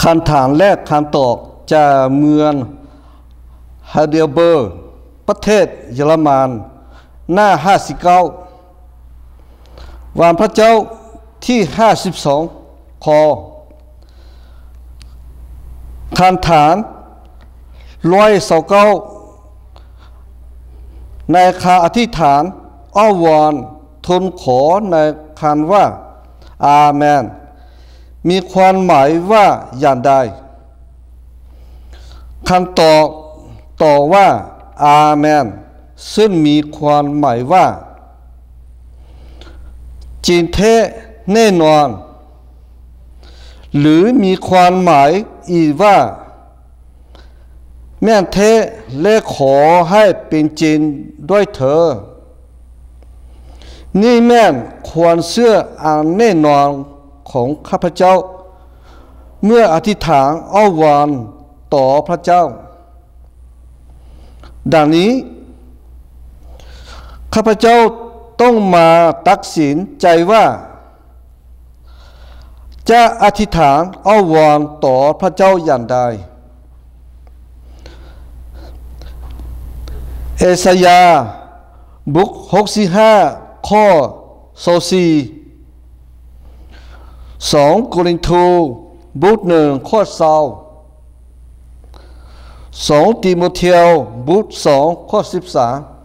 คันฐานแรกคันตอกจากเมืองไฮเดลเบิร์กประเทศเยอรมันหน้า59วานพระเจ้าที่52คอคันฐาน129ในคาอธิษฐานอ้อนวอนทูลขอในคันว่าอาเมนมีความหมายว่าอย่างใดคันต่อว่าอาเมนซึ่งมีความหมายว่าจริงแท้แน่นอนหรือมีความหมายอีกว่าแม่นแท้และขอให้เป็นจริงด้วยเธอนี่แม่นควรเชื่ออันแน่นอนของข้าพเจ้าเมื่ออธิษฐานอ้อนวอนต่อพระเจ้าดังนี้ข้าพเจ้าต้องมาตัดสินใจว่าจะอธิษฐานอ้อนวอนต่อพระเจ้าอย่างใดเอสายาบท65ข้อ24 2 โครินธ์บท1ข้อ20 2 ติโมเทบท2ข้อ13